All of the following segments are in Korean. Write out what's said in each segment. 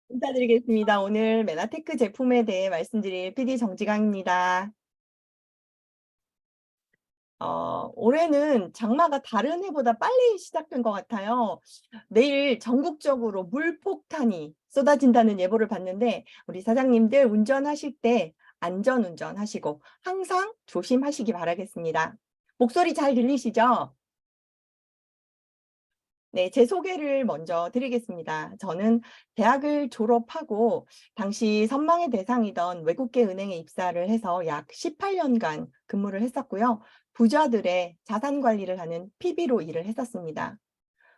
인사드리겠습니다. 오늘 메나테크 제품에 대해 말씀드릴 PD 정지강입니다. 올해는 장마가 다른 해보다 빨리 시작된 것 같아요. 내일 전국적으로 물폭탄이 쏟아진다는 예보를 봤는데 우리 사장님들 운전하실 때 안전운전 하시고 항상 조심하시기 바라겠습니다. 목소리 잘 들리시죠? 네, 제 소개를 먼저 드리겠습니다. 저는 대학을 졸업하고 당시 선망의 대상이던 외국계 은행에 입사를 해서 약 18년간 근무를 했었고요. 부자들의 자산 관리를 하는 PB로 일을 했었습니다.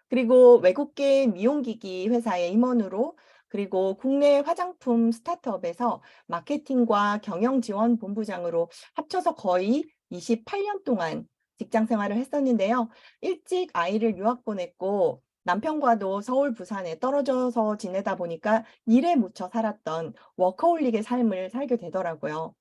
그리고 외국계 미용기기 회사의 임원으로 그리고 국내 화장품 스타트업에서 마케팅과 경영지원본부장으로 합쳐서 거의 28년 동안 직장 생활을 했었는데요. 일찍 아이를 유학 보냈고 남편과도 서울, 부산에 떨어져서 지내다 보니까 일에 묻혀 살았던 워커홀릭의 삶을 살게 되더라고요.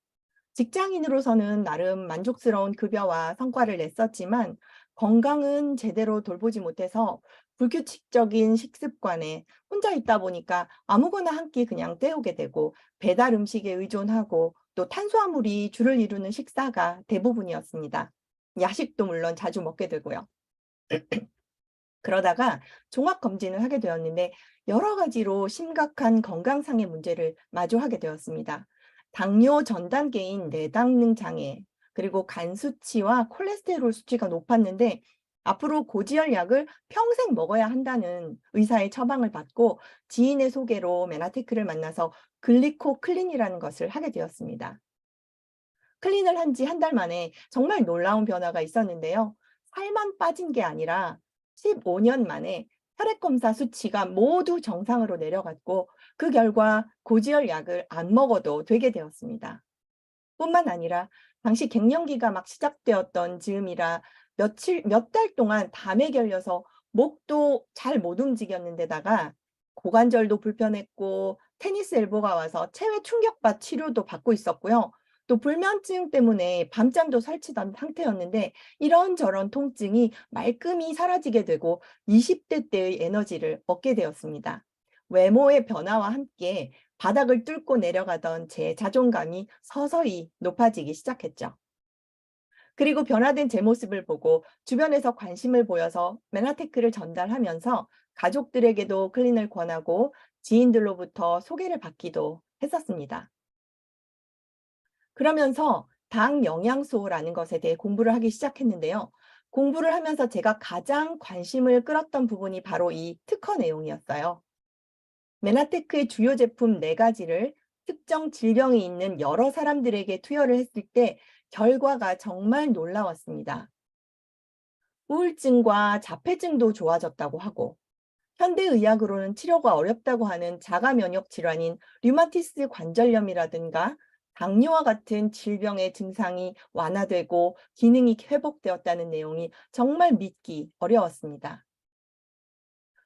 직장인으로서는 나름 만족스러운 급여와 성과를 냈었지만 건강은 제대로 돌보지 못해서 불규칙적인 식습관에 혼자 있다 보니까 아무거나 한 끼 그냥 때우게 되고 배달 음식에 의존하고 또 탄수화물이 주를 이루는 식사가 대부분이었습니다. 야식도 물론 자주 먹게 되고요. 그러다가 종합 검진을 하게 되었는데 여러 가지로 심각한 건강상의 문제를 마주하게 되었습니다. 당뇨 전 단계인 내당능 장애, 그리고 간 수치와 콜레스테롤 수치가 높았는데 앞으로 고지혈약을 평생 먹어야 한다는 의사의 처방을 받고 지인의 소개로 메나테크를 만나서 글리코 클린이라는 것을 하게 되었습니다. 클린을 한 지 한 달 만에 정말 놀라운 변화가 있었는데요. 살만 빠진 게 아니라 15년 만에 혈액 검사 수치가 모두 정상으로 내려갔고 그 결과 고지혈 약을 안 먹어도 되게 되었습니다. 뿐만 아니라 당시 갱년기가 막 시작되었던 즈음이라 몇 달 동안 담에 결려서 목도 잘 못 움직였는데다가 고관절도 불편했고 테니스 엘보가 와서 체외 충격파 치료도 받고 있었고요. 또 불면증 때문에 밤잠도 설치던 상태였는데 이런저런 통증이 말끔히 사라지게 되고 20대 때의 에너지를 얻게 되었습니다. 외모의 변화와 함께 바닥을 뚫고 내려가던 제 자존감이 서서히 높아지기 시작했죠. 그리고 변화된 제 모습을 보고 주변에서 관심을 보여서 메나테크를 전달하면서 가족들에게도 클린을 권하고 지인들로부터 소개를 받기도 했었습니다. 그러면서 당 영양소라는 것에 대해 공부를 하기 시작했는데요. 공부를 하면서 제가 가장 관심을 끌었던 부분이 바로 이 특허 내용이었어요. 메나테크의 주요 제품 4가지를 특정 질병이 있는 여러 사람들에게 투여를 했을 때 결과가 정말 놀라웠습니다. 우울증과 자폐증도 좋아졌다고 하고 현대의학으로는 치료가 어렵다고 하는 자가 면역 질환인 류마티스 관절염이라든가 당뇨와 같은 질병의 증상이 완화되고 기능이 회복되었다는 내용이 정말 믿기 어려웠습니다.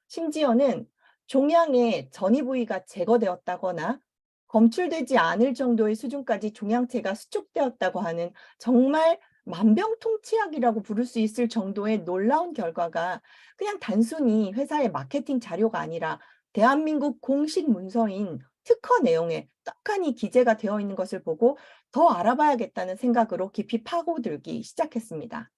심지어는 종양의 전이 부위가 제거되었다거나 검출되지 않을 정도의 수준까지 종양체가 수축되었다고 하는 정말 만병통치약이라고 부를 수 있을 정도의 놀라운 결과가 그냥 단순히 회사의 마케팅 자료가 아니라 대한민국 공식 문서인 특허 내용에 떡하니 기재가 되어 있는 것을 보고 더 알아봐야겠다는 생각으로 깊이 파고들기 시작했습니다.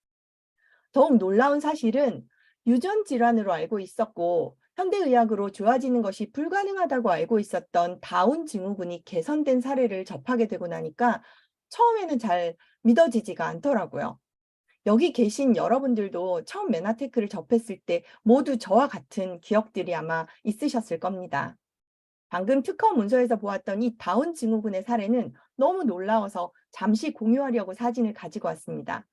더욱 놀라운 사실은 유전 질환으로 알고 있었고 현대의학으로 좋아지는 것이 불가능하다고 알고 있었던 다운 증후군이 개선된 사례를 접하게 되고 나니까 처음에는 잘 믿어지지가 않더라고요. 여기 계신 여러분들도 처음 메나테크를 접했을 때 모두 저와 같은 기억들이 아마 있으셨을 겁니다. 방금 특허 문서에서 보았던 이 다운 증후군의 사례는 너무 놀라워서 잠시 공유하려고 사진을 가지고 왔습니다.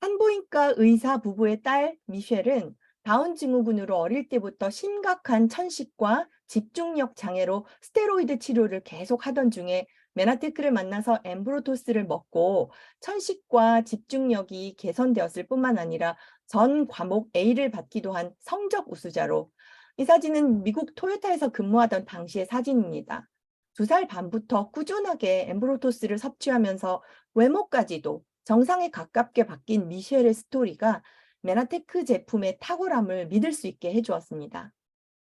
산부인과 의사 부부의 딸 미셸은 다운 증후군으로 어릴 때부터 심각한 천식과 집중력 장애로 스테로이드 치료를 계속 하던 중에 메나테크를 만나서 엠브로토스를 먹고 천식과 집중력이 개선되었을 뿐만 아니라 전 과목 A를 받기도 한 성적 우수자로 이 사진은 미국 토요타에서 근무하던 당시의 사진입니다. 2살 반부터 꾸준하게 엠브로토스를 섭취하면서 외모까지도 정상에 가깝게 바뀐 미셸의 스토리가 메나테크 제품의 탁월함을 믿을 수 있게 해주었습니다.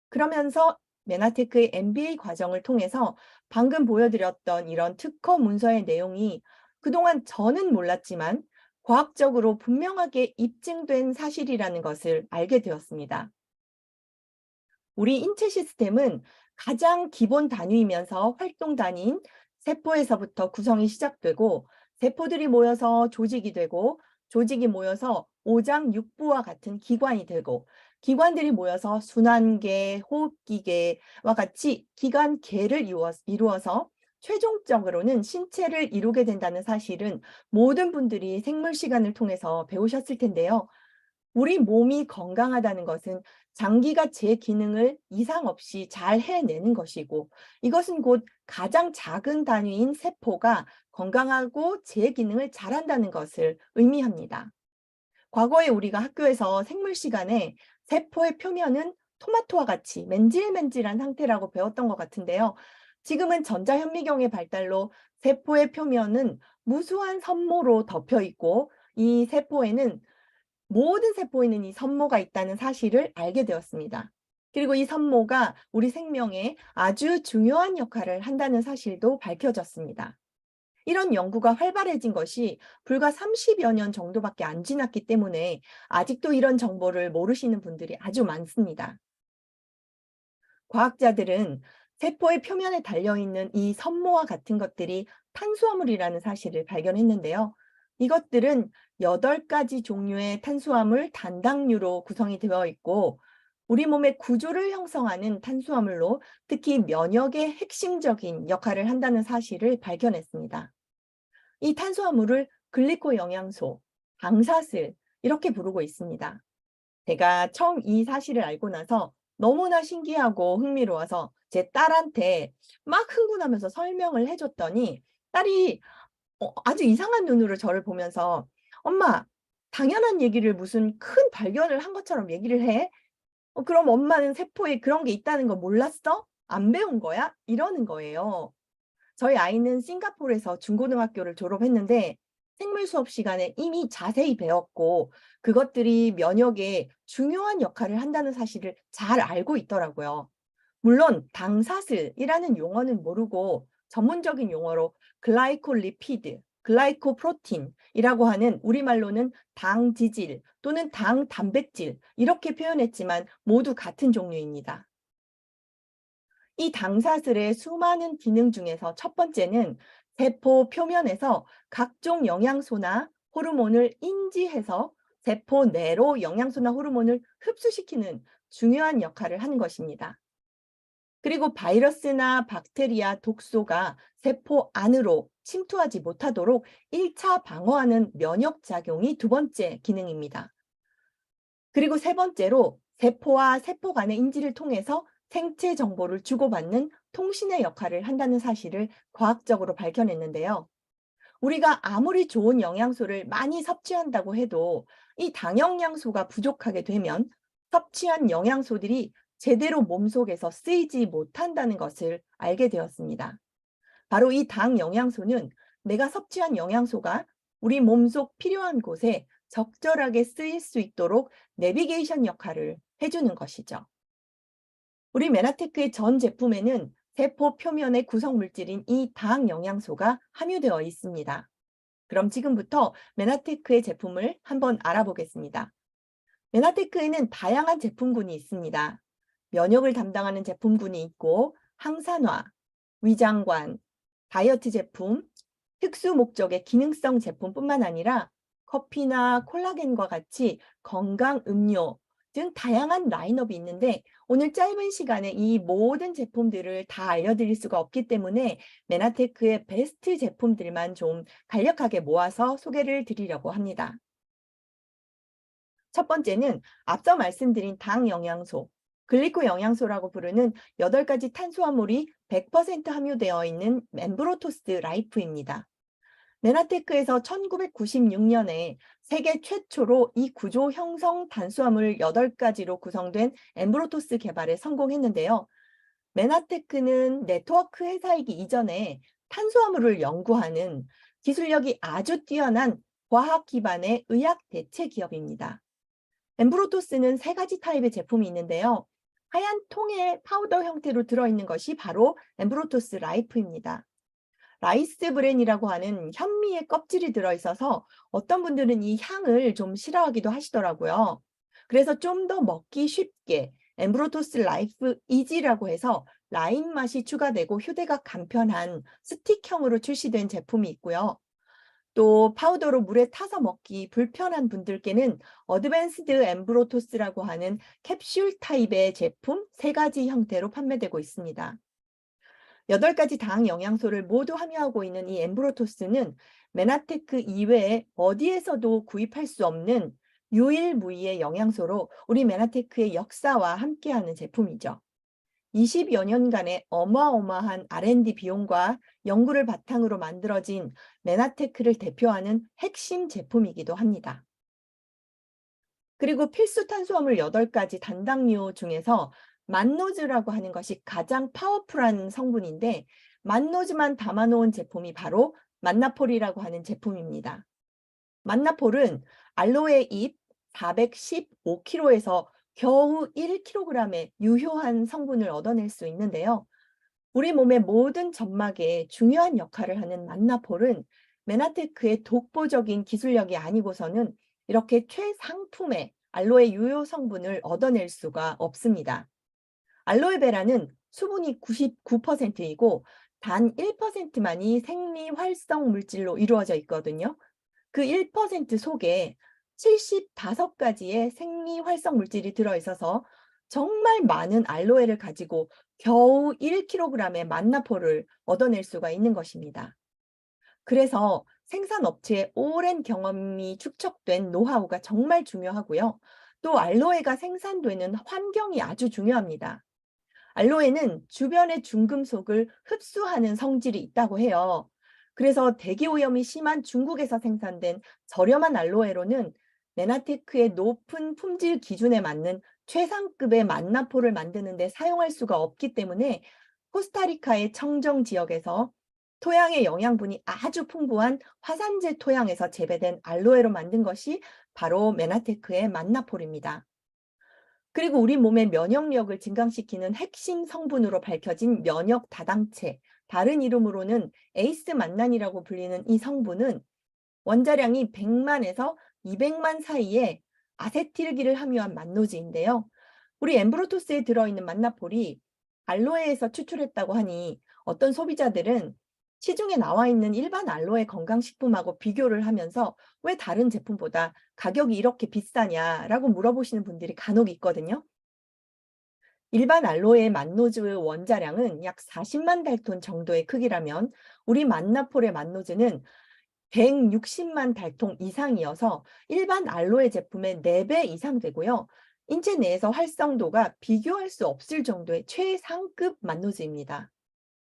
그러면서 메나테크의 MBA 과정을 통해서 방금 보여드렸던 이런 특허 문서의 내용이 그동안 저는 몰랐지만 과학적으로 분명하게 입증된 사실이라는 것을 알게 되었습니다. 우리 인체 시스템은 가장 기본 단위이면서 활동 단위인 세포에서부터 구성이 시작되고, 세포들이 모여서 조직이 되고, 조직이 모여서 오장육부와 같은 기관이 되고, 기관들이 모여서 순환계, 호흡기계와 같이 기관계를 이루어서 최종적으로는 신체를 이루게 된다는 사실은 모든 분들이 생물 시간을 통해서 배우셨을 텐데요. 우리 몸이 건강하다는 것은 장기가 제 기능을 이상 없이 잘 해내는 것이고, 이것은 곧 가장 작은 단위인 세포가 건강하고 제 기능을 잘한다는 것을 의미합니다. 과거에 우리가 학교에서 생물 시간에 세포의 표면은 토마토와 같이 맨질맨질한 상태라고 배웠던 것 같은데요. 지금은 전자현미경의 발달로 세포의 표면은 무수한 섬모로 덮여 있고, 이 세포에는 모든 세포에는 이 섬모가 있다는 사실을 알게 되었습니다. 그리고 이 섬모가 우리 생명에 아주 중요한 역할을 한다는 사실도 밝혀졌습니다. 이런 연구가 활발해진 것이 불과 30여 년 정도밖에 안 지났기 때문에 아직도 이런 정보를 모르시는 분들이 아주 많습니다. 과학자들은 세포의 표면에 달려있는 이 섬모와 같은 것들이 탄수화물이라는 사실을 발견했는데요. 이것들은 8가지 종류의 탄수화물 단당류로 구성이 되어 있고, 우리 몸의 구조를 형성하는 탄수화물로 특히 면역의 핵심적인 역할을 한다는 사실을 발견했습니다. 이 탄수화물을 글리코 영양소, 당사슬 이렇게 부르고 있습니다. 제가 처음 이 사실을 알고 나서 너무나 신기하고 흥미로워서 제 딸한테 막 흥분하면서 설명을 해줬더니, 딸이 아주 이상한 눈으로 저를 보면서 "엄마, 당연한 얘기를 무슨 큰 발견을 한 것처럼 얘기를 해? 그럼 엄마는 세포에 그런 게 있다는 거 몰랐어? 안 배운 거야?" 이러는 거예요. 저희 아이는 싱가포르에서 중고등학교를 졸업했는데 생물 수업 시간에 이미 자세히 배웠고, 그것들이 면역에 중요한 역할을 한다는 사실을 잘 알고 있더라고요. 물론 당사슬이라는 용어는 모르고 전문적인 용어로 글라이콜리피드, 글라이코프로틴이라고 하는, 우리말로는 당지질 또는 당단백질 이렇게 표현했지만 모두 같은 종류입니다. 이 당사슬의 수많은 기능 중에서 첫 번째는 세포 표면에서 각종 영양소나 호르몬을 인지해서 세포 내로 영양소나 호르몬을 흡수시키는 중요한 역할을 하는 것입니다. 그리고 바이러스나 박테리아, 독소가 세포 안으로 침투하지 못하도록 1차 방어하는 면역 작용이 두 번째 기능입니다. 그리고 세 번째로 세포와 세포 간의 인지를 통해서 생체 정보를 주고받는 통신의 역할을 한다는 사실을 과학적으로 밝혀냈는데요. 우리가 아무리 좋은 영양소를 많이 섭취한다고 해도 이 당영양소가 부족하게 되면 섭취한 영양소들이 제대로 몸속에서 쓰이지 못한다는 것을 알게 되었습니다. 바로 이 당 영양소는 내가 섭취한 영양소가 우리 몸속 필요한 곳에 적절하게 쓰일 수 있도록 내비게이션 역할을 해주는 것이죠. 우리 메나테크의 전 제품에는 세포 표면의 구성 물질인 이 당 영양소가 함유되어 있습니다. 그럼 지금부터 메나테크의 제품을 한번 알아보겠습니다. 메나테크에는 다양한 제품군이 있습니다. 면역을 담당하는 제품군이 있고, 항산화, 위장관, 다이어트 제품, 특수 목적의 기능성 제품뿐만 아니라 커피나 콜라겐과 같이 건강 음료 등 다양한 라인업이 있는데, 오늘 짧은 시간에 이 모든 제품들을 다 알려드릴 수가 없기 때문에 메나테크의 베스트 제품들만 좀 간략하게 모아서 소개를 드리려고 합니다. 첫 번째는 앞서 말씀드린 당 영양소, 글리코 영양소라고 부르는 8가지 탄수화물이 100% 함유되어 있는 멤브로토스 라이프입니다. 메나테크에서 1996년에 세계 최초로 이 구조 형성 탄수화물 8가지로 구성된 엠브로토스 개발에 성공했는데요. 메나테크는 네트워크 회사이기 이전에 탄수화물을 연구하는 기술력이 아주 뛰어난 과학 기반의 의학 대체 기업입니다. 엠브로토스는 3가지 타입의 제품이 있는데요. 하얀 통에 파우더 형태로 들어있는 것이 바로 엠브로토스 라이프입니다. 라이스 브랜이라고 하는 현미의 껍질이 들어있어서 어떤 분들은 이 향을 좀 싫어하기도 하시더라고요. 그래서 좀 더 먹기 쉽게 엠브로토스 라이프 이지라고 해서 라임 맛이 추가되고 휴대가 간편한 스틱형으로 출시된 제품이 있고요. 또 파우더로 물에 타서 먹기 불편한 분들께는 어드밴스드 엠브로토스라고 하는 캡슐 타입의 제품 3가지 형태로 판매되고 있습니다. 8가지 당 영양소를 모두 함유하고 있는 이 엠브로토스는 메나테크 이외에 어디에서도 구입할 수 없는 유일무이의 영양소로 우리 메나테크의 역사와 함께하는 제품이죠. 20여 년간의 어마어마한 R&D 비용과 연구를 바탕으로 만들어진 메나테크를 대표하는 핵심 제품이기도 합니다. 그리고 필수 탄수화물 8가지 단당류 중에서 만노즈라고 하는 것이 가장 파워풀한 성분인데 만노즈만 담아놓은 제품이 바로 만나폴이라고 하는 제품입니다. 만나폴은 알로에 잎 415kg에서 겨우 1kg의 유효한 성분을 얻어낼 수 있는데요. 우리 몸의 모든 점막에 중요한 역할을 하는 만나폴은 메나테크의 독보적인 기술력이 아니고서는 이렇게 최상품의 알로에 유효 성분을 얻어낼 수가 없습니다. 알로에베라는 수분이 99%이고 단 1%만이 생리 활성 물질로 이루어져 있거든요. 그 1% 속에 75가지의 생리 활성 물질이 들어있어서 정말 많은 알로에를 가지고 겨우 1kg의 만나포를 얻어낼 수가 있는 것입니다. 그래서 생산업체의 오랜 경험이 축적된 노하우가 정말 중요하고요. 또 알로에가 생산되는 환경이 아주 중요합니다. 알로에는 주변의 중금속을 흡수하는 성질이 있다고 해요. 그래서 대기오염이 심한 중국에서 생산된 저렴한 알로에로는 메나테크의 높은 품질 기준에 맞는 최상급의 만나포를 만드는 데 사용할 수가 없기 때문에 코스타리카의 청정 지역에서 토양의 영양분이 아주 풍부한 화산재 토양에서 재배된 알로에로 만든 것이 바로 메나테크의 만나폴입니다. 그리고 우리 몸의 면역력을 증강시키는 핵심 성분으로 밝혀진 면역 다당체, 다른 이름으로는 에이스 만난이라고 불리는 이 성분은 원자량이 100만에서 200만 사이에 아세틸기를 함유한 만노즈인데요. 우리 엠브로토스에 들어있는 만나폴이 알로에에서 추출했다고 하니 어떤 소비자들은 시중에 나와 있는 일반 알로에 건강식품하고 비교를 하면서 왜 다른 제품보다 가격이 이렇게 비싸냐라고 물어보시는 분들이 간혹 있거든요. 일반 알로에의 만노즈 원자량은 약 40만 달톤 정도의 크기라면 우리 만나폴의 만노즈는 160만 달통 이상이어서 일반 알로에 제품의 4배 이상 되고요. 인체 내에서 활성도가 비교할 수 없을 정도의 최상급 만노즈입니다.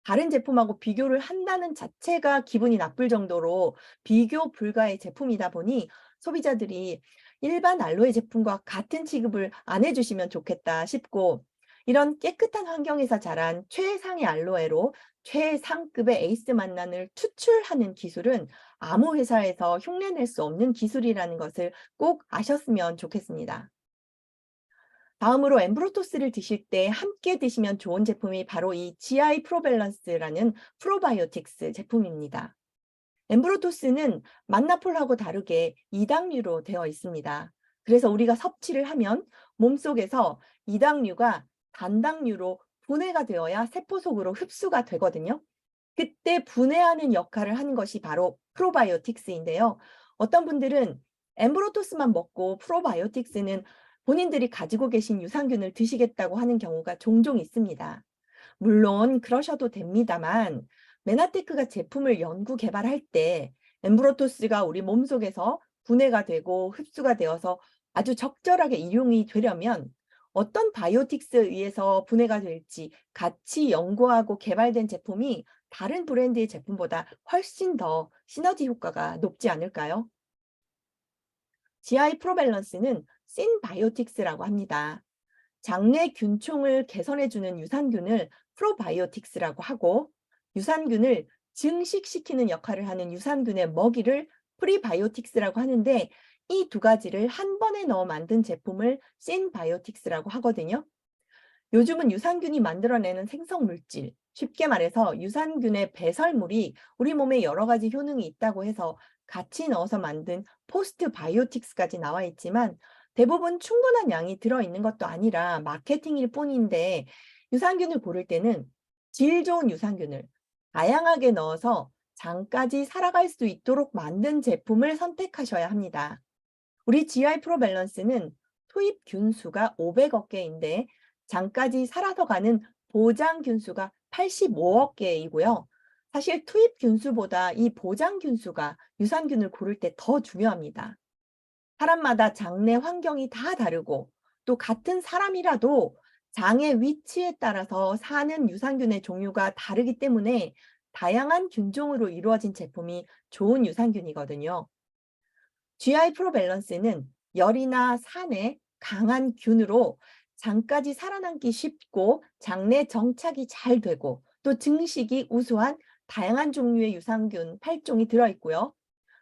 다른 제품하고 비교를 한다는 자체가 기분이 나쁠 정도로 비교 불가의 제품이다 보니 소비자들이 일반 알로에 제품과 같은 취급을 안 해주시면 좋겠다 싶고, 이런 깨끗한 환경에서 자란 최상의 알로에로 최상급의 에이스 만난을 추출하는 기술은 아무 회사에서 흉내낼 수 없는 기술이라는 것을 꼭 아셨으면 좋겠습니다. 다음으로 엠브로토스를 드실 때 함께 드시면 좋은 제품이 바로 이 GI 프로밸런스라는 프로바이오틱스 제품입니다. 엠브로토스는 만나폴하고 다르게 이당류로 되어 있습니다. 그래서 우리가 섭취를 하면 몸속에서 이당류가 단당류로 분해가 되어야 세포 속으로 흡수가 되거든요. 그때 분해하는 역할을 하는 것이 바로 프로바이오틱스인데요. 어떤 분들은 엠브로토스만 먹고 프로바이오틱스는 본인들이 가지고 계신 유산균을 드시겠다고 하는 경우가 종종 있습니다. 물론 그러셔도 됩니다만 메나테크가 제품을 연구 개발할 때 엠브로토스가 우리 몸속에서 분해가 되고 흡수가 되어서 아주 적절하게 이용이 되려면 어떤 바이오틱스에 의해서 분해가 될지 같이 연구하고 개발된 제품이 다른 브랜드의 제품보다 훨씬 더 시너지 효과가 높지 않을까요? GI 프로밸런스는 신바이오틱스라고 합니다. 장내 균총을 개선해주는 유산균을 프로바이오틱스라고 하고, 유산균을 증식시키는 역할을 하는 유산균의 먹이를 프리바이오틱스라고 하는데, 이 2가지를 한 번에 넣어 만든 제품을 신바이오틱스라고 하거든요. 요즘은 유산균이 만들어내는 생성 물질, 쉽게 말해서 유산균의 배설물이 우리 몸에 여러 가지 효능이 있다고 해서 같이 넣어서 만든 포스트 바이오틱스까지 나와 있지만 대부분 충분한 양이 들어있는 것도 아니라 마케팅일 뿐인데, 유산균을 고를 때는 질 좋은 유산균을 다양하게 넣어서 장까지 살아갈 수 있도록 만든 제품을 선택하셔야 합니다. 우리 GI 프로 밸런스는 투입 균수가 500억 개인데 장까지 살아서 가는 보장 균수가 85억 개이고요. 사실 투입 균수보다 이 보장 균수가 유산균을 고를 때 더 중요합니다. 사람마다 장내 환경이 다 다르고 또 같은 사람이라도 장의 위치에 따라서 사는 유산균의 종류가 다르기 때문에 다양한 균종으로 이루어진 제품이 좋은 유산균이거든요. GI 프로 밸런스는 열이나 산에 강한 균으로 장까지 살아남기 쉽고 장내 정착이 잘 되고 또 증식이 우수한 다양한 종류의 유산균 8종이 들어있고요.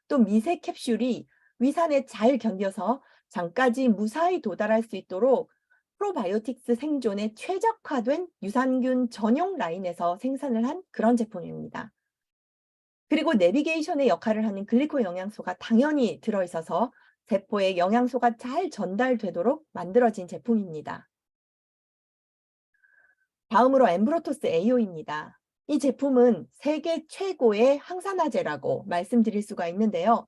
또 미세 캡슐이 위산에 잘 견뎌서 장까지 무사히 도달할 수 있도록 프로바이오틱스 생존에 최적화된 유산균 전용 라인에서 생산을 한 그런 제품입니다. 그리고 내비게이션의 역할을 하는 글리코 영양소가 당연히 들어있어서 세포에 영양소가 잘 전달되도록 만들어진 제품입니다. 다음으로 엠브로토스 AO입니다. 이 제품은 세계 최고의 항산화제라고 말씀드릴 수가 있는데요.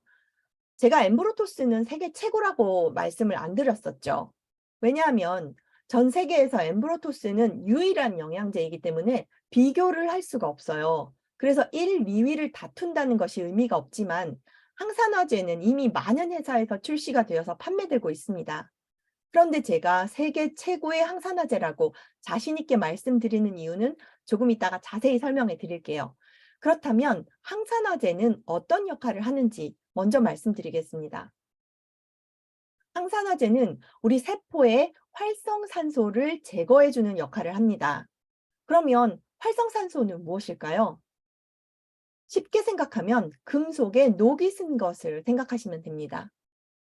제가 엠브로토스는 세계 최고라고 말씀을 안 드렸었죠. 왜냐하면 전 세계에서 엠브로토스는 유일한 영양제이기 때문에 비교를 할 수가 없어요. 그래서 1, 2위를 다툰다는 것이 의미가 없지만 항산화제는 이미 많은 회사에서 출시가 되어서 판매되고 있습니다. 그런데 제가 세계 최고의 항산화제라고 자신 있게 말씀드리는 이유는 조금 이따가 자세히 설명해 드릴게요. 그렇다면 항산화제는 어떤 역할을 하는지 먼저 말씀드리겠습니다. 항산화제는 우리 세포의 활성산소를 제거해 주는 역할을 합니다. 그러면 활성산소는 무엇일까요? 쉽게 생각하면 금속에 녹이 쓴 것을 생각하시면 됩니다.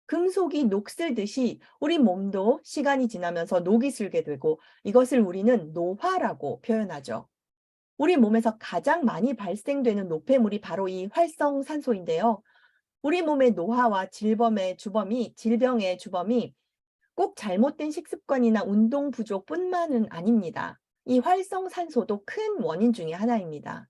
금속이 녹슬듯이 우리 몸도 시간이 지나면서 녹이 슬게 되고 이것을 우리는 노화라고 표현하죠. 우리 몸에서 가장 많이 발생되는 노폐물이 바로 이 활성산소인데요. 우리 몸의 노화와 질병의 주범이 꼭 잘못된 식습관이나 운동 부족뿐만은 아닙니다. 이 활성산소도 큰 원인 중에 하나입니다.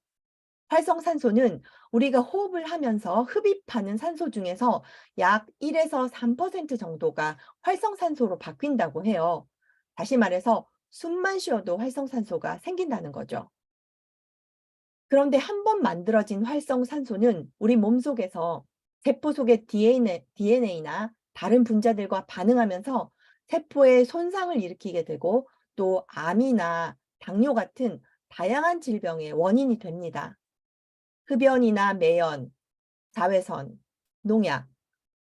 활성산소는 우리가 호흡을 하면서 흡입하는 산소 중에서 약 1에서 3% 정도가 활성산소로 바뀐다고 해요. 다시 말해서 숨만 쉬어도 활성산소가 생긴다는 거죠. 그런데 한 번 만들어진 활성산소는 우리 몸속에서 세포 속의 DNA나 다른 분자들과 반응하면서 세포에 손상을 일으키게 되고 또 암이나 당뇨 같은 다양한 질병의 원인이 됩니다. 흡연이나 매연, 자외선, 농약,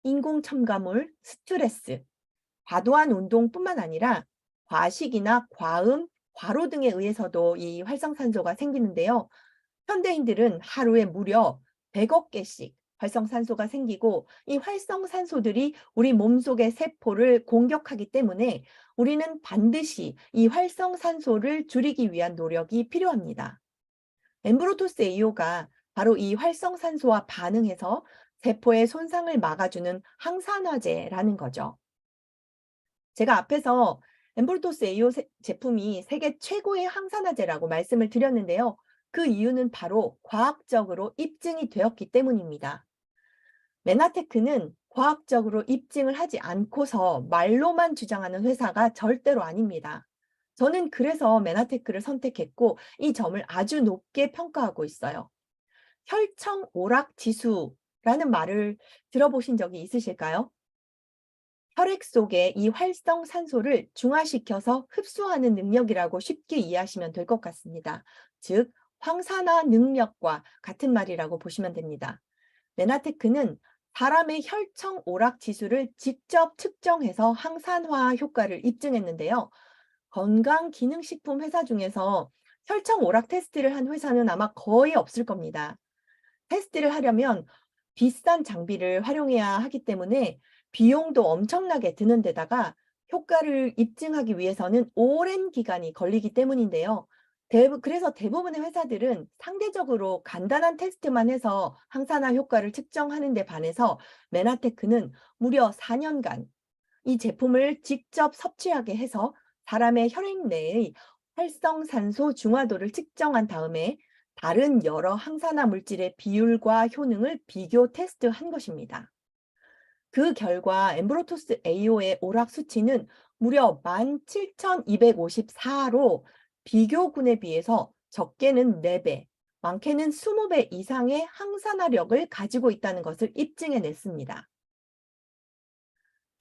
인공 첨가물, 스트레스, 과도한 운동뿐만 아니라 과식이나 과음, 과로 등에 의해서도 이 활성산소가 생기는데요. 현대인들은 하루에 무려 100억 개씩 활성산소가 생기고 이 활성산소들이 우리 몸속의 세포를 공격하기 때문에 우리는 반드시 이 활성산소를 줄이기 위한 노력이 필요합니다. 엠브로토스 A호가 바로 이 활성산소와 반응해서 세포의 손상을 막아주는 항산화제라는 거죠. 제가 앞에서 엠브로토스 AO 제품이 세계 최고의 항산화제라고 말씀을 드렸는데요. 그 이유는 바로 과학적으로 입증이 되었기 때문입니다. 메나테크는 과학적으로 입증을 하지 않고서 말로만 주장하는 회사가 절대로 아닙니다. 저는 그래서 메나테크를 선택했고 이 점을 아주 높게 평가하고 있어요. 혈청 오락 지수라는 말을 들어보신 적이 있으실까요? 혈액 속에 이 활성산소를 중화시켜서 흡수하는 능력이라고 쉽게 이해하시면 될 것 같습니다. 즉, 황산화 능력과 같은 말이라고 보시면 됩니다. 메나테크는 사람의 혈청 오락 지수를 직접 측정해서 항산화 효과를 입증했는데요. 건강기능식품 회사 중에서 혈청 오락 테스트를 한 회사는 아마 거의 없을 겁니다. 테스트를 하려면 비싼 장비를 활용해야 하기 때문에 비용도 엄청나게 드는 데다가 효과를 입증하기 위해서는 오랜 기간이 걸리기 때문인데요. 그래서 대부분의 회사들은 상대적으로 간단한 테스트만 해서 항산화 효과를 측정하는 데 반해서 메나테크는 무려 4년간 이 제품을 직접 섭취하게 해서 사람의 혈액 내의 활성산소 중화도를 측정한 다음에 다른 여러 항산화 물질의 비율과 효능을 비교 테스트한 것입니다. 그 결과 엠브로토스 AO의 오락 수치는 무려 17,254로 비교군에 비해서 적게는 4배, 많게는 20배 이상의 항산화력을 가지고 있다는 것을 입증해 냈습니다.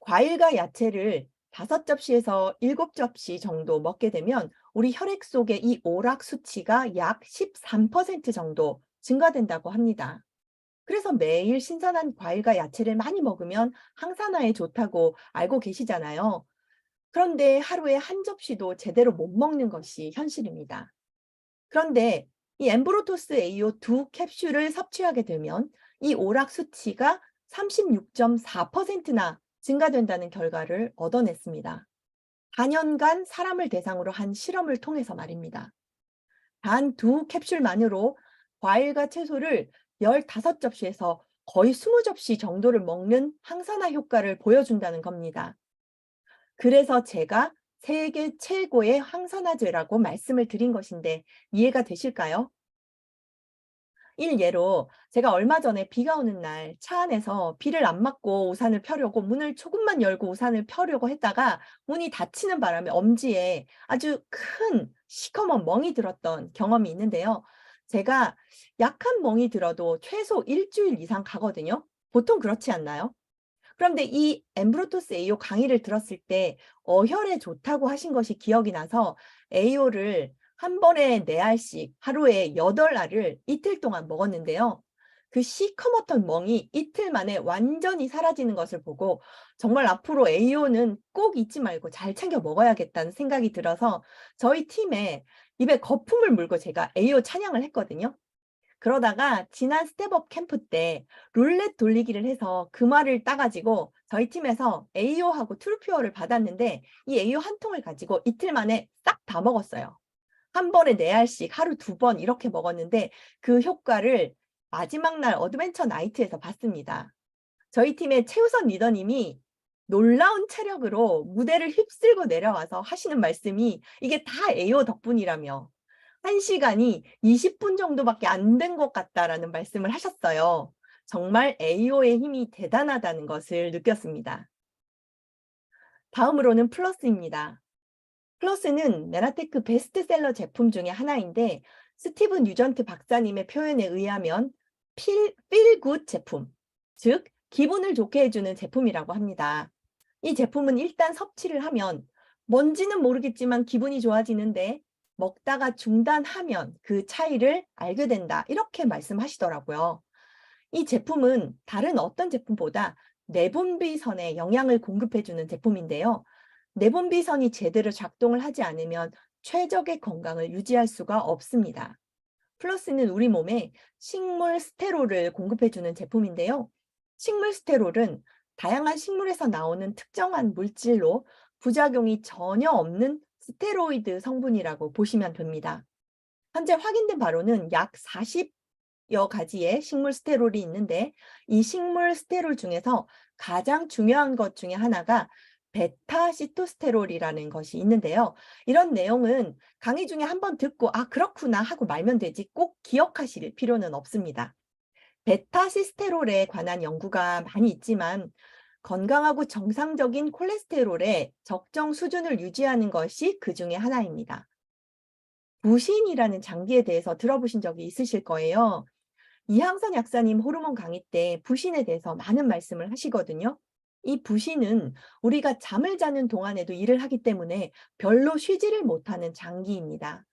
과일과 야채를 5접시에서 7접시 정도 먹게 되면 우리 혈액 속의 이 오락 수치가 약 13% 정도 증가된다고 합니다. 그래서 매일 신선한 과일과 야채를 많이 먹으면 항산화에 좋다고 알고 계시잖아요. 그런데 하루에 한 접시도 제대로 못 먹는 것이 현실입니다. 그런데 이 엠브로토스 AO 두 캡슐을 섭취하게 되면 이 오락 수치가 36.4%나 증가된다는 결과를 얻어냈습니다. 4년간 사람을 대상으로 한 실험을 통해서 말입니다. 단 두 캡슐만으로 과일과 채소를 15접시에서 거의 20접시 정도를 먹는 항산화 효과를 보여준다는 겁니다. 그래서 제가 세계 최고의 항산화제라고 말씀을 드린 것인데 이해가 되실까요? 일예로 제가 얼마 전에 비가 오는 날 차 안에서 비를 안 맞고 우산을 펴려고 문을 조금만 열고 우산을 펴려고 했다가 문이 닫히는 바람에 엄지에 아주 큰 시커먼 멍이 들었던 경험이 있는데요. 제가 약한 멍이 들어도 최소 일주일 이상 가거든요. 보통 그렇지 않나요? 그런데 이 엠브로토스 AO 강의를 들었을 때 어혈에 좋다고 하신 것이 기억이 나서 AO를 한 번에 4알씩 하루에 8알을 이틀 동안 먹었는데요. 그 시커멓던 멍이 이틀 만에 완전히 사라지는 것을 보고 정말 앞으로 AO는 꼭 잊지 말고 잘 챙겨 먹어야겠다는 생각이 들어서 저희 팀에 입에 거품을 물고 제가 AO 찬양을 했거든요. 그러다가 지난 스텝업 캠프 때 룰렛 돌리기를 해서 금화를 따 가지고 저희 팀에서 AO하고 트루퓨어를 받았는데 이 AO 한 통을 가지고 이틀 만에 싹 다 먹었어요. 한 번에 4알씩 하루 2번 이렇게 먹었는데 그 효과를 마지막 날 어드벤처 나이트에서 봤습니다. 저희 팀의 최우선 리더님이 놀라운 체력으로 무대를 휩쓸고 내려와서 하시는 말씀이 "이게 다 AO 덕분이라며 1 시간이 20분 정도밖에 안 된 것 같다."라는 말씀을 하셨어요. 정말 AO의 힘이 대단하다는 것을 느꼈습니다. 다음으로는 플러스입니다. 플러스는 메나테크 베스트셀러 제품 중에 하나인데 스티븐 뉴전트 박사님의 표현에 의하면 필 굿 제품, 즉 기분을 좋게 해주는 제품이라고 합니다. 이 제품은 일단 섭취를 하면 뭔지는 모르겠지만 기분이 좋아지는데 먹다가 중단하면 그 차이를 알게 된다. 이렇게 말씀하시더라고요. 이 제품은 다른 어떤 제품보다 내분비선에 영양을 공급해주는 제품인데요. 내분비선이 제대로 작동을 하지 않으면 최적의 건강을 유지할 수가 없습니다. 플러스는 우리 몸에 식물 스테롤을 공급해주는 제품인데요. 식물 스테롤은 다양한 식물에서 나오는 특정한 물질로 부작용이 전혀 없는 스테로이드 성분이라고 보시면 됩니다. 현재 확인된 바로는 약 40여 가지의 식물 스테롤이 있는데 이 식물 스테롤 중에서 가장 중요한 것 중에 하나가 베타 시토스테롤이라는 것이 있는데요. 이런 내용은 강의 중에 한번 듣고 '아 그렇구나.' 하고 말면 되지 꼭 기억하실 필요는 없습니다. 베타 시스테롤에 관한 연구가 많이 있지만 건강하고 정상적인 콜레스테롤의 적정 수준을 유지하는 것이 그 중에 하나입니다. 부신이라는 장기에 대해서 들어보신 적이 있으실 거예요. 이항선 약사님 호르몬 강의 때 부신에 대해서 많은 말씀을 하시거든요. 이 부신은 우리가 잠을 자는 동안에도 일을 하기 때문에 별로 쉬지를 못하는 장기입니다.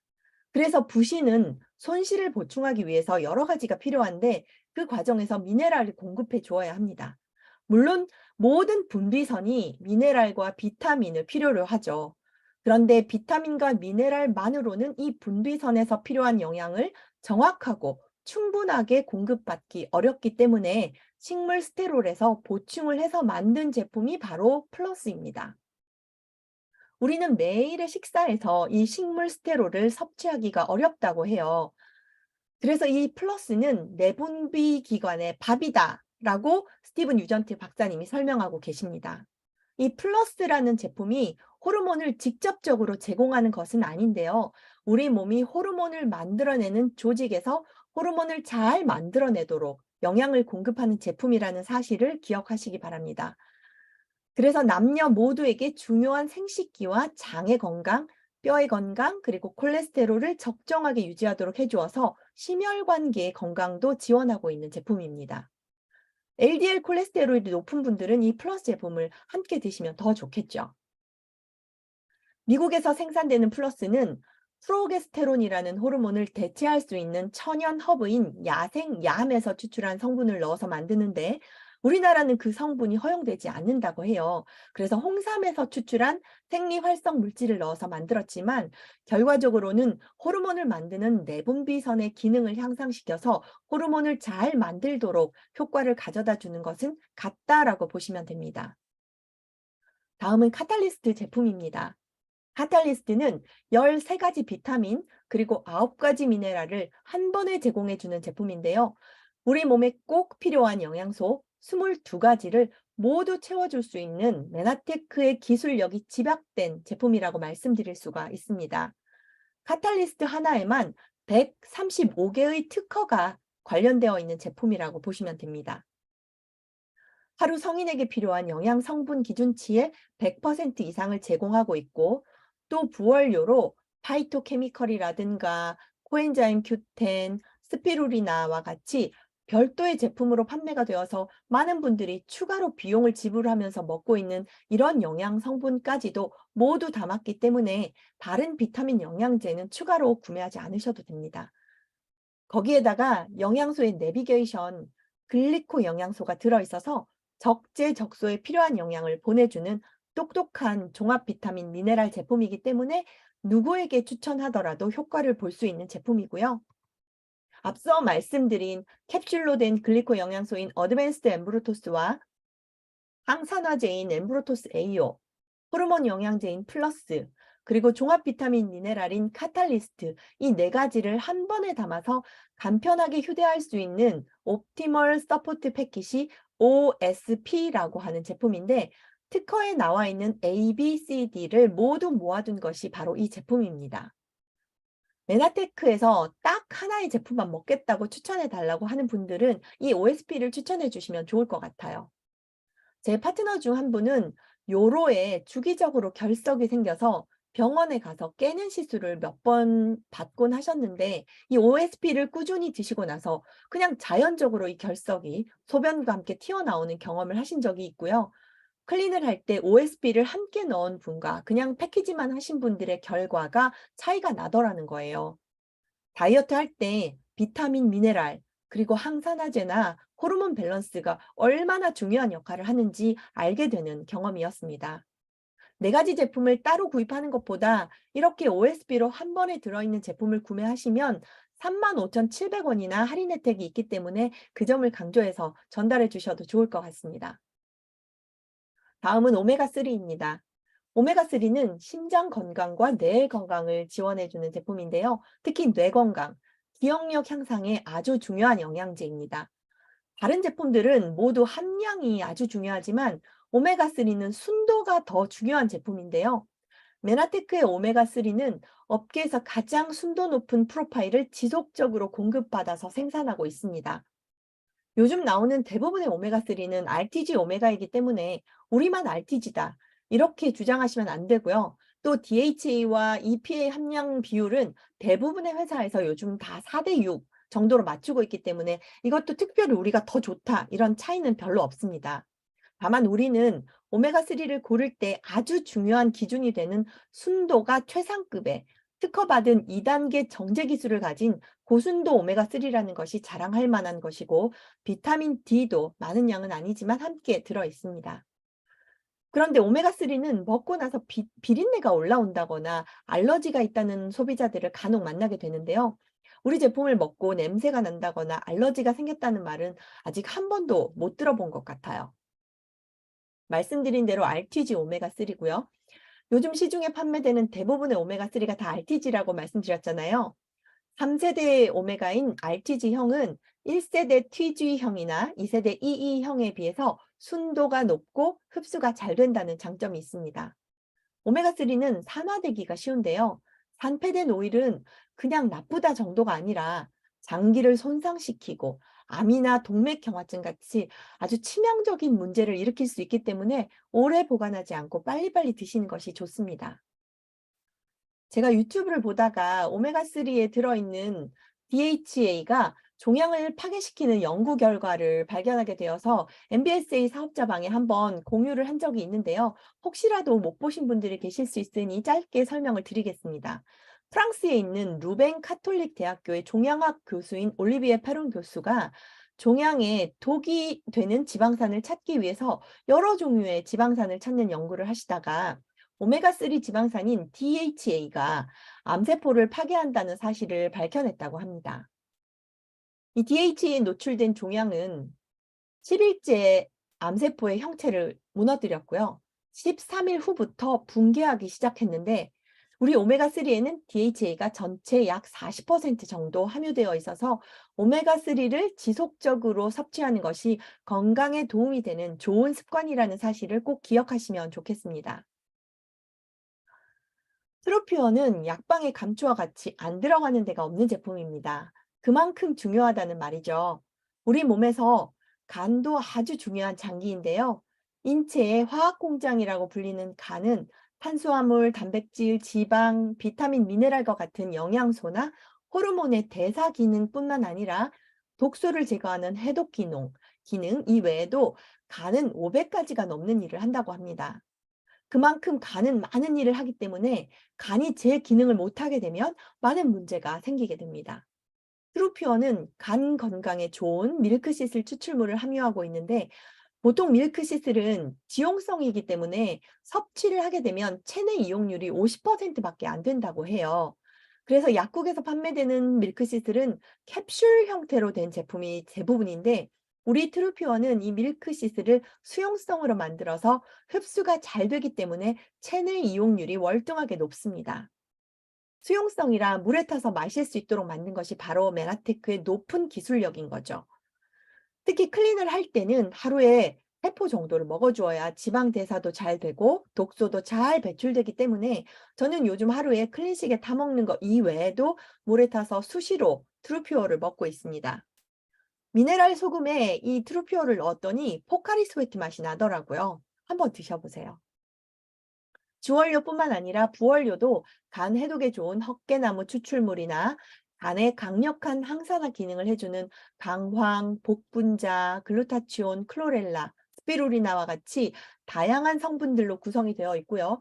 그래서 부신은 손실을 보충하기 위해서 여러 가지가 필요한데 그 과정에서 미네랄을 공급해 주어야 합니다. 물론 모든 분비선이 미네랄과 비타민을 필요로 하죠. 그런데 비타민과 미네랄만으로는 이 분비선에서 필요한 영양을 정확하고 충분하게 공급받기 어렵기 때문에 식물 스테롤에서 보충을 해서 만든 제품이 바로 플러스입니다. 우리는 매일의 식사에서 이 식물 스테롤을 섭취하기가 어렵다고 해요. 그래서 이 플러스는 내분비 기관의 밥이다라고 스티븐 유전트 박사님이 설명하고 계십니다. 이 플러스라는 제품이 호르몬을 직접적으로 제공하는 것은 아닌데요. 우리 몸이 호르몬을 만들어내는 조직에서 호르몬을 잘 만들어내도록 영양을 공급하는 제품이라는 사실을 기억하시기 바랍니다. 그래서 남녀 모두에게 중요한 생식기와 장의 건강, 뼈의 건강, 그리고 콜레스테롤을 적정하게 유지하도록 해주어서 심혈관계의 건강도 지원하고 있는 제품입니다. LDL 콜레스테롤이 높은 분들은 이 플러스 제품을 함께 드시면 더 좋겠죠. 미국에서 생산되는 플러스는 프로게스테론이라는 호르몬을 대체할 수 있는 천연 허브인 야생 야함에서 추출한 성분을 넣어서 만드는데 우리나라는 그 성분이 허용되지 않는다고 해요. 그래서 홍삼에서 추출한 생리활성 물질을 넣어서 만들었지만 결과적으로는 호르몬을 만드는 내분비선의 기능을 향상시켜서 호르몬을 잘 만들도록 효과를 가져다 주는 것은 같다라고 보시면 됩니다. 다음은 카탈리스트 제품입니다. 카탈리스트는 13가지 비타민 그리고 9가지 미네랄을 한 번에 제공해 주는 제품인데요. 우리 몸에 꼭 필요한 영양소 22가지를 모두 채워줄 수 있는 메나테크의 기술력이 집약된 제품이라고 말씀드릴 수가 있습니다. 카탈리스트 하나에만 135개의 특허가 관련되어 있는 제품이라고 보시면 됩니다. 하루 성인에게 필요한 영양 성분 기준치의 100% 이상을 제공하고 있고 또 부원료로 파이토케미컬이라든가 코엔자임 Q10, 스피루리나와 같이 별도의 제품으로 판매가 되어서 많은 분들이 추가로 비용을 지불하면서 먹고 있는 이런 영양 성분까지도 모두 담았기 때문에 다른 비타민 영양제는 추가로 구매하지 않으셔도 됩니다. 거기에다가 영양소의 내비게이션, 글리코 영양소가 들어있어서 적재적소에 필요한 영양을 보내주는 똑똑한 종합 비타민 미네랄 제품이기 때문에 누구에게 추천하더라도 효과를 볼 수 있는 제품이고요. 앞서 말씀드린 캡슐로 된 글리코 영양소인 어드밴스드 엠브로토스와 항산화제인 엠브로토스 AO, 호르몬 영양제인 플러스, 그리고 종합 비타민 미네랄인 카탈리스트 이 네 가지를 한 번에 담아서 간편하게 휴대할 수 있는 옵티멀 서포트 패킷이 OSP라고 하는 제품인데 특허에 나와 있는 A, B, C, D를 모두 모아둔 것이 바로 이 제품입니다. 메나테크에서 딱 하나의 제품만 먹겠다고 추천해 달라고 하는 분들은 이 OSP를 추천해 주시면 좋을 것 같아요. 제 파트너 중 한 분은 요로에 주기적으로 결석이 생겨서 병원에 가서 깨는 시술을 몇 번 받곤 하셨는데 이 OSP를 꾸준히 드시고 나서 그냥 자연적으로 이 결석이 소변과 함께 튀어나오는 경험을 하신 적이 있고요. 클린을 할 때 OSP를 함께 넣은 분과 그냥 패키지만 하신 분들의 결과가 차이가 나더라는 거예요. 다이어트 할 때 비타민, 미네랄, 그리고 항산화제나 호르몬 밸런스가 얼마나 중요한 역할을 하는지 알게 되는 경험이었습니다. 네 가지 제품을 따로 구입하는 것보다 이렇게 OSB로 한 번에 들어있는 제품을 구매하시면 35,700원이나 할인 혜택이 있기 때문에 그 점을 강조해서 전달해 주셔도 좋을 것 같습니다. 다음은 오메가3입니다. 오메가3는 심장 건강과 뇌 건강을 지원해주는 제품인데요. 특히 뇌 건강, 기억력 향상에 아주 중요한 영양제입니다. 다른 제품들은 모두 함량이 아주 중요하지만 오메가3는 순도가 더 중요한 제품인데요. 메나테크의 오메가3는 업계에서 가장 순도 높은 프로파일을 지속적으로 공급받아서 생산하고 있습니다. 요즘 나오는 대부분의 오메가3는 RTG 오메가이기 때문에 우리만 RTG다. 이렇게 주장하시면 안 되고요. 또 DHA와 EPA 함량 비율은 대부분의 회사에서 요즘 다 4대6 정도로 맞추고 있기 때문에 이것도 특별히 우리가 더 좋다. 이런 차이는 별로 없습니다. 다만 우리는 오메가3를 고를 때 아주 중요한 기준이 되는 순도가 최상급의 특허받은 2단계 정제 기술을 가진 고순도 오메가3라는 것이 자랑할 만한 것이고 비타민 D도 많은 양은 아니지만 함께 들어 있습니다. 그런데 오메가3는 먹고 나서 비린내가 올라온다거나 알러지가 있다는 소비자들을 간혹 만나게 되는데요. 우리 제품을 먹고 냄새가 난다거나 알러지가 생겼다는 말은 아직 한 번도 못 들어본 것 같아요. 말씀드린 대로 RTG 오메가3고요. 요즘 시중에 판매되는 대부분의 오메가3가 다 RTG라고 말씀드렸잖아요. 3세대 오메가인 RTG형은 1세대 TG형이나 2세대 EE형에 비해서 순도가 높고 흡수가 잘 된다는 장점이 있습니다. 오메가3는 산화되기가 쉬운데요. 산패된 오일은 그냥 나쁘다 정도가 아니라 장기를 손상시키고 암이나 동맥경화증 같이 아주 치명적인 문제를 일으킬 수 있기 때문에 오래 보관하지 않고 빨리빨리 드시는 것이 좋습니다. 제가 유튜브를 보다가 오메가3에 들어있는 DHA가 종양을 파괴시키는 연구 결과를 발견하게 되어서 MBSA 사업자방에 한번 공유를 한 적이 있는데요. 혹시라도 못 보신 분들이 계실 수 있으니 짧게 설명을 드리겠습니다. 프랑스에 있는 루벤 카톨릭 대학교의 종양학 교수인 올리비에 페론 교수가 종양에 독이 되는 지방산을 찾기 위해서 여러 종류의 지방산을 찾는 연구를 하시다가 오메가3 지방산인 DHA가 암세포를 파괴한다는 사실을 밝혀냈다고 합니다. 이 DHA에 노출된 종양은 10일째 암세포의 형체를 무너뜨렸고요. 13일 후부터 붕괴하기 시작했는데 우리 오메가3에는 DHA가 전체 약 40% 정도 함유되어 있어서 오메가3를 지속적으로 섭취하는 것이 건강에 도움이 되는 좋은 습관이라는 사실을 꼭 기억하시면 좋겠습니다. 트루피온은 약방의 감초와 같이 안 들어가는 데가 없는 제품입니다. 그만큼 중요하다는 말이죠. 우리 몸에서 간도 아주 중요한 장기인데요. 인체의 화학공장이라고 불리는 간은 탄수화물, 단백질, 지방, 비타민, 미네랄과 같은 영양소나 호르몬의 대사 기능뿐만 아니라 독소를 제거하는 해독 기능 이외에도 간은 500가지가 넘는 일을 한다고 합니다. 그만큼 간은 많은 일을 하기 때문에 간이 제 기능을 못하게 되면 많은 문제가 생기게 됩니다. 트루피온은 간 건강에 좋은 밀크시슬 추출물을 함유하고 있는데 보통 밀크시슬은 지용성이기 때문에 섭취를 하게 되면 체내 이용률이 50%밖에 안 된다고 해요. 그래서 약국에서 판매되는 밀크시슬은 캡슐 형태로 된 제품이 대부분인데 우리 트루피온은 이 밀크시슬을 수용성으로 만들어서 흡수가 잘 되기 때문에 체내 이용률이 월등하게 높습니다. 수용성이라 물에 타서 마실 수 있도록 만든 것이 바로 메나테크의 높은 기술력인 거죠. 특히 클린을 할 때는 하루에 3포 정도를 먹어주어야 지방 대사도 잘 되고 독소도 잘 배출되기 때문에 저는 요즘 하루에 클린식에 타먹는 거 이외에도 물에 타서 수시로 트루피오를 먹고 있습니다. 미네랄 소금에 이 트루피오를 넣었더니 포카리 스웨트 맛이 나더라고요. 한번 드셔보세요. 주원료뿐만 아니라 부원료도 간 해독에 좋은 헛개나무 추출물이나 간에 강력한 항산화 기능을 해주는 강황, 복분자, 글루타치온, 클로렐라, 스피루리나와 같이 다양한 성분들로 구성이 되어 있고요.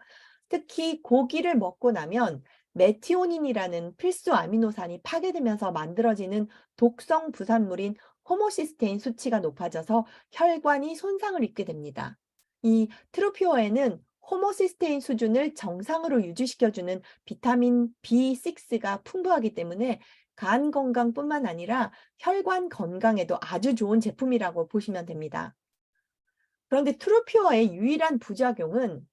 특히 고기를 먹고 나면 메티오닌이라는 필수 아미노산이 파괴되면서 만들어지는 독성 부산물인 호모시스테인 수치가 높아져서 혈관이 손상을 입게 됩니다. 이 트루피오에는 호모시스테인 수준을 정상으로 유지시켜주는 비타민 B6가 풍부하기 때문에 간 건강뿐만 아니라 혈관 건강에도 아주 좋은 제품이라고 보시면 됩니다. 그런데 트루피오의 유일한 부작용은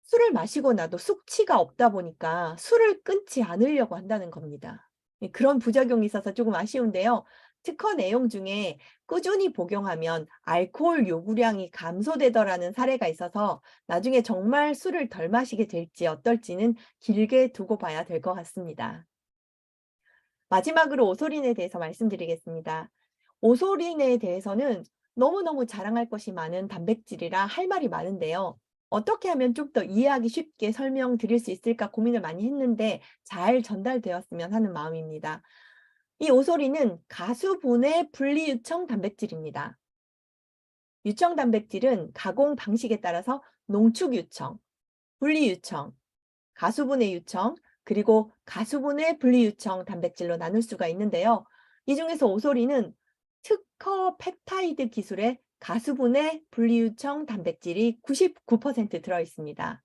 술을 마시고 나도 숙취가 없다 보니까 술을 끊지 않으려고 한다는 겁니다. 그런 부작용이 있어서 조금 아쉬운데요. 특허 내용 중에 꾸준히 복용하면 알코올 요구량이 감소되더라는 사례가 있어서 나중에 정말 술을 덜 마시게 될지 어떨지는 길게 두고 봐야 될 것 같습니다. 마지막으로 오소린에 대해서 말씀드리겠습니다. 오소린에 대해서는 너무너무 자랑할 것이 많은 단백질이라 할 말이 많은데요. 어떻게 하면 좀 더 이해하기 쉽게 설명드릴 수 있을까 고민을 많이 했는데 잘 전달되었으면 하는 마음입니다. 이 오소린은 가수분해 분리유청 단백질입니다. 유청 단백질은 가공 방식에 따라서 농축유청, 분리유청, 가수분해 유청, 그리고 가수분해 분리유청 단백질로 나눌 수가 있는데요. 이 중에서 오소리는 특허 펩타이드 기술의 가수분해 분리유청 단백질이 99% 들어 있습니다.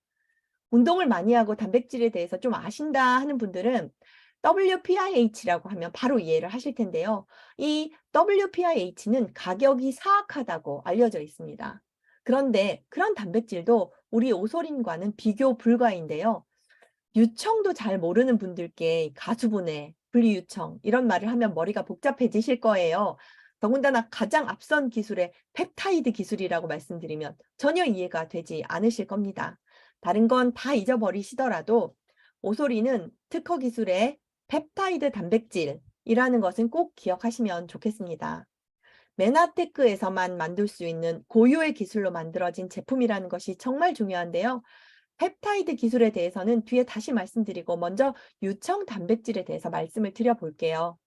운동을 많이 하고 단백질에 대해서 좀 아신다 하는 분들은 WPIH라고 하면 바로 이해를 하실 텐데요. 이 WPIH는 가격이 사악하다고 알려져 있습니다. 그런데 그런 단백질도 우리 오소린과는 비교 불가인데요. 유청도 잘 모르는 분들께 가수분해, 분리유청 이런 말을 하면 머리가 복잡해지실 거예요. 더군다나 가장 앞선 기술의 펩타이드 기술이라고 말씀드리면 전혀 이해가 되지 않으실 겁니다. 다른 건 다 잊어버리시더라도 오소리는 특허 기술의 펩타이드 단백질이라는 것은 꼭 기억하시면 좋겠습니다. 메나테크에서만 만들 수 있는 고유의 기술로 만들어진 제품이라는 것이 정말 중요한데요. 펩타이드 기술에 대해서는 뒤에 다시 말씀드리고 먼저 유청 단백질에 대해서 말씀을 드려볼게요.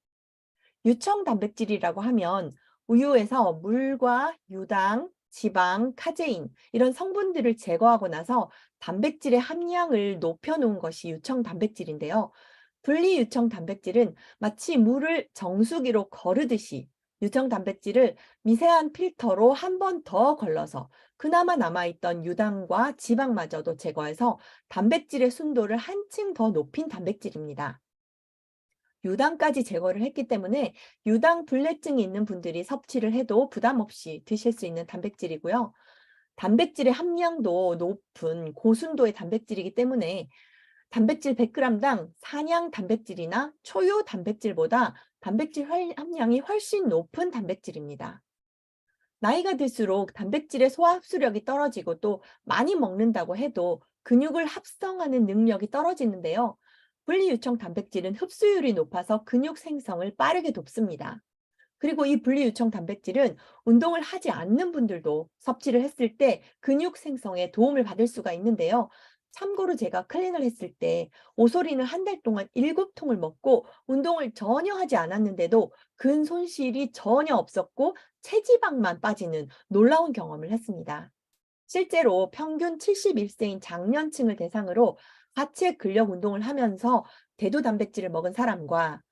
유청 단백질이라고 하면 우유에서 물과 유당, 지방, 카제인 이런 성분들을 제거하고 나서 단백질의 함량을 높여놓은 것이 유청 단백질인데요. 분리유청 단백질은 마치 물을 정수기로 거르듯이 유청 단백질을 미세한 필터로 한 번 더 걸러서 그나마 남아있던 유당과 지방마저도 제거해서 단백질의 순도를 한층 더 높인 단백질입니다. 유당까지 제거를 했기 때문에 유당 불내증이 있는 분들이 섭취를 해도 부담 없이 드실 수 있는 단백질이고요. 단백질의 함량도 높은 고순도의 단백질이기 때문에 단백질 100g당 사냥 단백질이나 초유 단백질보다 단백질 함량이 훨씬 높은 단백질입니다. 나이가 들수록 단백질의 소화 흡수력이 떨어지고 또 많이 먹는다고 해도 근육을 합성하는 능력이 떨어지는데요. 분리유청 단백질은 흡수율이 높아서 근육 생성을 빠르게 돕습니다. 그리고 이 분리유청 단백질은 운동을 하지 않는 분들도 섭취를 했을 때 근육 생성에 도움을 받을 수가 있는데요. 참고로 제가 클린을 했을 때 오소린을 한 달 동안 7통을 먹고 운동을 전혀 하지 않았는데도 근 손실이 전혀 없었고 체지방만 빠지는 놀라운 경험을 했습니다. 실제로 평균 71세인 장년층을 대상으로 하체 근력 운동을 하면서 대도 단백질을 먹은 사람과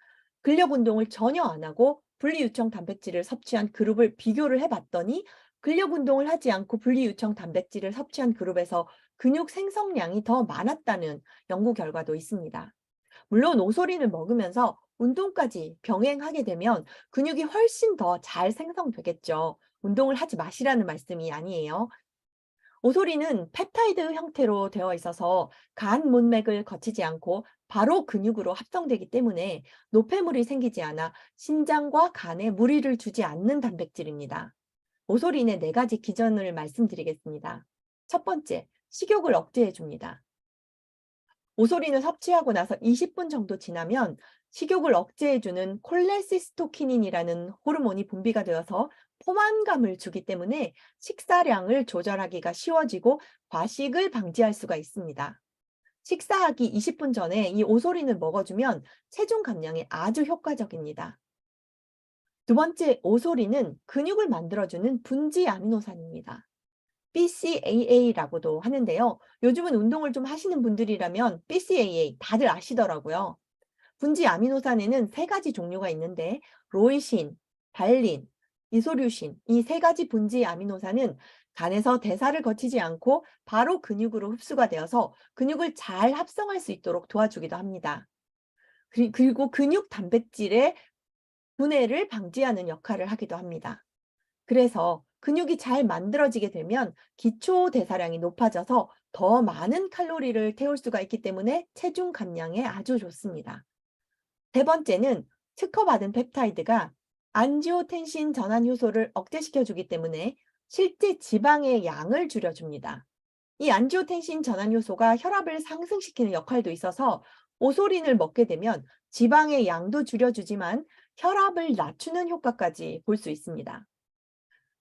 근력 운동을 전혀 안 하고 분리유청 단백질을 섭취한 그룹을 비교를 해봤더니 근력 운동을 하지 않고 분리유청 단백질을 섭취한 그룹에서 근육 생성량이 더 많았다는 연구 결과도 있습니다. 물론 오소린을 먹으면서 운동까지 병행하게 되면 근육이 훨씬 더 잘 생성되겠죠. 운동을 하지 마시라는 말씀이 아니에요. 오소리는 펩타이드 형태로 되어 있어서 간 문맥을 거치지 않고 바로 근육으로 합성되기 때문에 노폐물이 생기지 않아 신장과 간에 무리를 주지 않는 단백질입니다. 오소린의 4가지 기전을 말씀드리겠습니다. 첫 번째, 식욕을 억제해 줍니다. 오소린을 섭취하고 나서 20분 정도 지나면 식욕을 억제해주는 콜레시스토키닌이라는 호르몬이 분비가 되어서 포만감을 주기 때문에 식사량을 조절하기가 쉬워지고 과식을 방지할 수가 있습니다. 식사하기 20분 전에 이 오소린을 먹어주면 체중 감량에 아주 효과적입니다. 두 번째, 오소린은 근육을 만들어주는 분지 아미노산입니다. BCAA라고도 하는데요. 요즘은 운동을 좀 하시는 분들이라면 BCAA 다들 아시더라고요. 분지 아미노산에는 3가지 종류가 있는데 로이신, 발린, 이소류신 이 3가지 분지 아미노산은 간에서 대사를 거치지 않고 바로 근육으로 흡수가 되어서 근육을 잘 합성할 수 있도록 도와주기도 합니다. 그리고 근육 단백질의 분해를 방지하는 역할을 하기도 합니다. 그래서 근육이 잘 만들어지게 되면 기초 대사량이 높아져서 더 많은 칼로리를 태울 수가 있기 때문에 체중 감량에 아주 좋습니다. 세 번째는 특허받은 펩타이드가 안지오텐신 전환 효소를 억제시켜 주기 때문에 실제 지방의 양을 줄여줍니다. 이 안지오텐신 전환 효소가 혈압을 상승시키는 역할도 있어서 오소린을 먹게 되면 지방의 양도 줄여주지만 혈압을 낮추는 효과까지 볼 수 있습니다.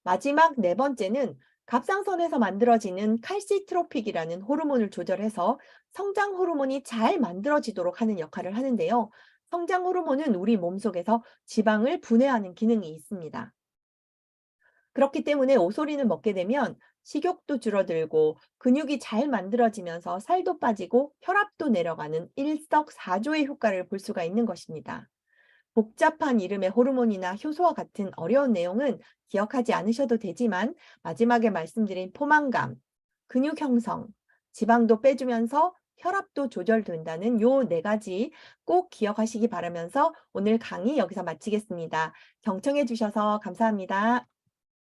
마지막 4번째는 갑상선에서 만들어지는 칼시트로픽이라는 호르몬을 조절해서 성장 호르몬이 잘 만들어지도록 하는 역할을 하는데요. 성장 호르몬은 우리 몸속에서 지방을 분해하는 기능이 있습니다. 그렇기 때문에 오소리는 먹게 되면 식욕도 줄어들고 근육이 잘 만들어지면서 살도 빠지고 혈압도 내려가는 일석사조의 효과를 볼 수가 있는 것입니다. 복잡한 이름의 호르몬이나 효소와 같은 어려운 내용은 기억하지 않으셔도 되지만 마지막에 말씀드린 포만감, 근육 형성, 지방도 빼주면서 혈압도 조절된다는 요 4가지 꼭 기억하시기 바라면서 오늘 강의 여기서 마치겠습니다. 경청해 주셔서 감사합니다.